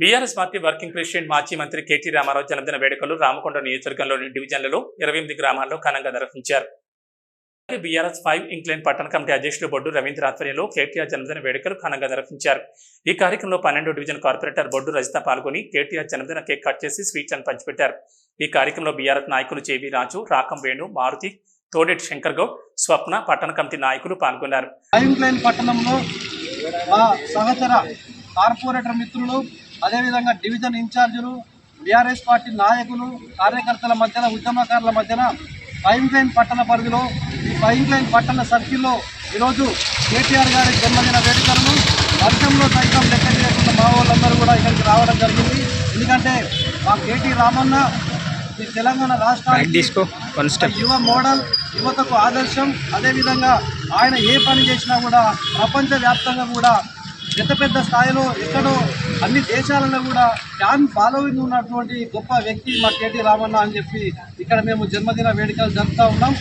BRS party working president మాజీ మంత్రి KT Ramarao జన్మదిన వేడుకలు రామకొండ నియోజకవర్గంలోని డివిజన్లలో 28 గ్రామాల్లో ఘనంగా నిర్వహించారు. బీఆర్ఎస్ 5 ఇంక్లైన్ పట్టణ కమిటీ అధ్యక్షుడు బొడ్డు రవీంద్ర ఆధ్వర్యంలో కేటీఆర్ జన్మదిన వేడుకలు ఘనంగా నిర్వహించారు. ఈ కార్యక్రమంలో 12వ డివిజన్ కార్పొరేటర్ బొడ్డు రజిత పాల్గొని కేటీఆర్ జన్మదిన కేక్ కట్ చేసి స్వీట్స్ అని పంచిపెట్టారు. ఈ కార్యక్రమంలో బీఆర్ఎస్ నాయకులు జేవీ రాజు, రాకం వేణు, మారుతి, తోడేటి శంకర్ గౌడ్, స్వప్న, పట్టణ కమిటీ నాయకులు పాల్గొన్నారు. పట్టణంలో మా సహచర కార్పొరేటర్ మిత్రులు, అదేవిధంగా డివిజన్ ఇన్ఛార్జీలు, బీఆర్ఎస్ పార్టీ నాయకులు, కార్యకర్తల మధ్యన, ఉద్యమకారుల మధ్యన ఫైవ్ పట్టణ పరిధిలో ఈ ఫైవ్ పట్టణ సర్కిల్లో ఈరోజు కేటీఆర్ గారి జన్మదిన వేడుకలను వర్షంలో సైతం లెక్క చేయకుండా మా వాళ్ళందరూ కూడా ఇక్కడికి రావడం జరిగింది. ఎందుకంటే మా కేటీ రామన్న ఈ తెలంగాణ రాష్ట్రానికి యువ మోడల్, యువతకు ఆదర్శం. అదేవిధంగా ఆయన ఏ పని చేసినా కూడా ప్రపంచవ్యాప్తంగా కూడా పెద్ద స్థాయిలో ఎక్కడో అన్ని దేశాలలో కూడా ఫ్యాన్ ఫాలోయింగ్ ఉన్నటువంటి గొప్ప వ్యక్తి మా కేటీ రామన్న అని చెప్పి ఇక్కడ మేము జన్మదిన వేడుకలు జరుపుతూ ఉన్నాం.